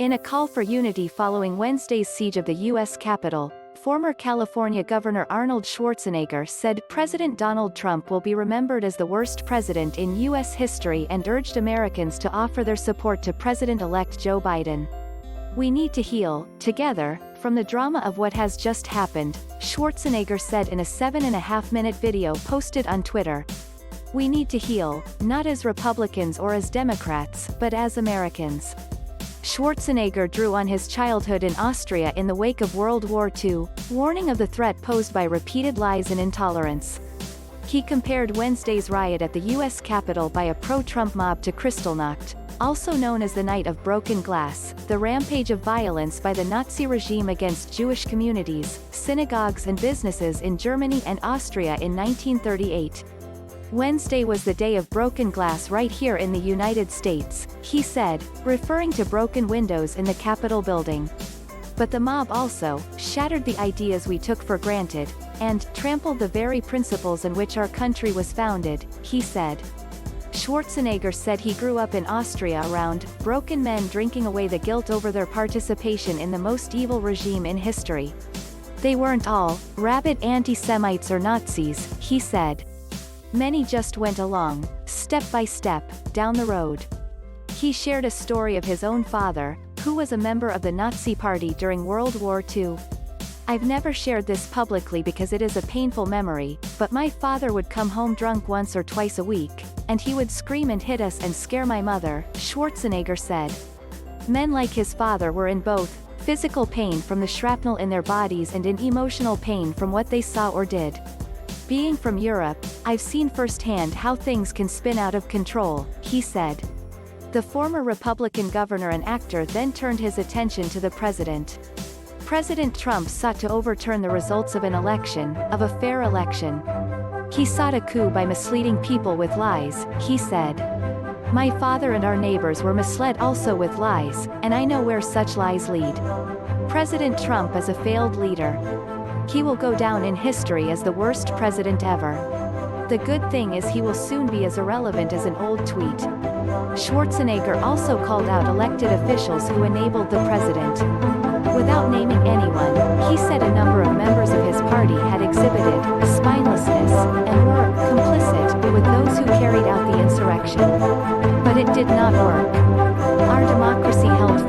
In a call for unity following Wednesday's siege of the U.S. Capitol, former California Governor Arnold Schwarzenegger said President Donald Trump will be remembered as the worst president in U.S. history and urged Americans to offer their support to President-elect Joe Biden. "We need to heal, together, from the drama of what has just happened," Schwarzenegger said in a 7.5-minute video posted on Twitter. "We need to heal, not as Republicans or as Democrats, but as Americans." Schwarzenegger drew on his childhood in Austria in the wake of World War II, warning of the threat posed by repeated lies and intolerance. He compared Wednesday's riot at the U.S. Capitol by a pro-Trump mob to Kristallnacht, also known as the Night of Broken Glass, the rampage of violence by the Nazi regime against Jewish communities, synagogues and businesses in Germany and Austria in 1938. "Wednesday was the day of broken glass right here in the United States," he said, referring to broken windows in the Capitol building. "But the mob also shattered the ideas we took for granted, and trampled the very principles on which our country was founded," he said. Schwarzenegger said he grew up in Austria around broken men drinking away the guilt over their participation in the most evil regime in history. "They weren't all rabid anti-Semites or Nazis," he said. "Many just went along, step by step, down the road." He shared a story of his own father, who was a member of the Nazi Party during World War II. "I've never shared this publicly because it is a painful memory, but my father would come home drunk once or twice a week, and he would scream and hit us and scare my mother," Schwarzenegger said. Men like his father were in both physical pain from the shrapnel in their bodies and in emotional pain from what they saw or did. "Being from Europe, I've seen firsthand how things can spin out of control," he said. The former Republican governor and actor then turned his attention to the president. President Trump sought to overturn the results of a fair election. "He sought a coup by misleading people with lies," he said. "My father and our neighbors were misled also with lies, and I know where such lies lead." President Trump is a failed leader. He will go down in history as the worst president ever. The good thing is he will soon be as irrelevant as an old tweet. Schwarzenegger also called out elected officials who enabled the president. Without naming anyone, he said a number of members of his party had exhibited spinelessness and were complicit with those who carried out the insurrection. But it did not work. Our democracy held